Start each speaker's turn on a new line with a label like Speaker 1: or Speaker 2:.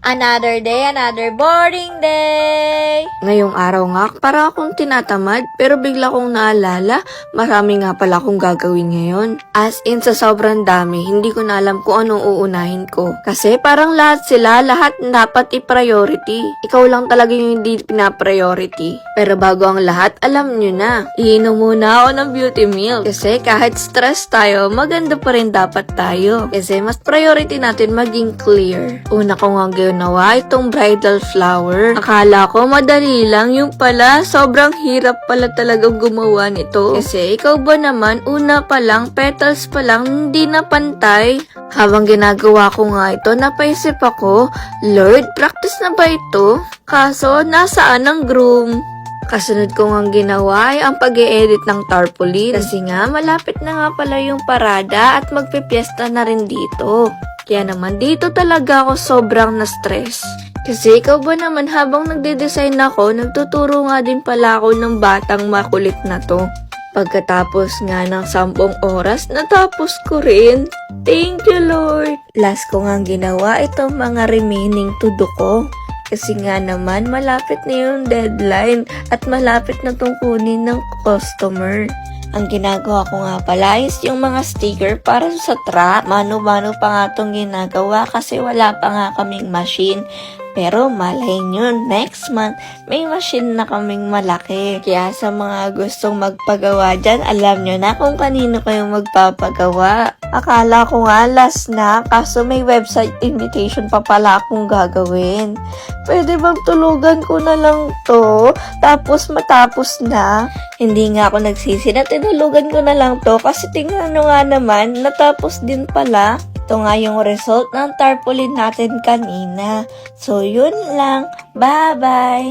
Speaker 1: Another day, another boring day!
Speaker 2: Ngayong araw nga, para akong tinatamad, pero bigla kong naalala, marami nga pala akong gagawin ngayon. As in, sa sobrang dami, hindi ko na alam kung anong uunahin ko. Kasi parang lahat dapat i-priority. Ikaw lang talaga yung hindi pina-priority. Pero bago ang lahat, alam nyo na, iinom muna ako ng beauty milk. Kasi kahit stress tayo, maganda pa rin dapat tayo. Kasi mas priority natin maging clear. Una ko nga ginawa itong bridal flower. Akala ko madali lang, yung pala sobrang hirap pala talagang gumawa nito. Kasi ikaw ba naman, una pa lang, petals pa lang, hindi na pantay. Habang ginagawa ko nga ito, napaisip ako, Lord, practice na ba ito? Kaso, nasaan ang groom? Kasunod ko nga ginawa ay ang pag-e-edit ng tarpaulin. Kasi nga, malapit na nga pala yung parada at magpipiesta na rin dito. Kaya naman dito talaga ako sobrang na-stress. Kasi ikaw ba naman habang nagde-design ako, nagtuturo nga din pala ako ng batang makulit na to. Pagkatapos nga ng 10 oras, natapos ko rin. Thank you, Lord! Last ko nga ginawa itong mga remaining to-do ko. Kasi nga naman, malapit na yung deadline at malapit na itong kunin ng customer. Ang ginagawa ko nga pala is yung mga sticker para sa truck. Mano-mano pa nga itong ginagawa kasi wala pa nga kaming machine. Pero malay nyo, next month, may machine na kaming malaki. Kaya sa mga gustong magpagawa dyan, alam nyo na kung kanino kayong magpapagawa. Akala ko nga last na, kaso may website invitation pa pala akong gagawin. Pwede bang tulugan ko na lang to, tapos matapos na? Hindi nga ako nagsisi na tinulugan ko na lang to, kasi tingnan nyo nga naman, natapos din pala. Ito nga yung result ng tarpaulin natin kanina. So, yun lang. Bye-bye!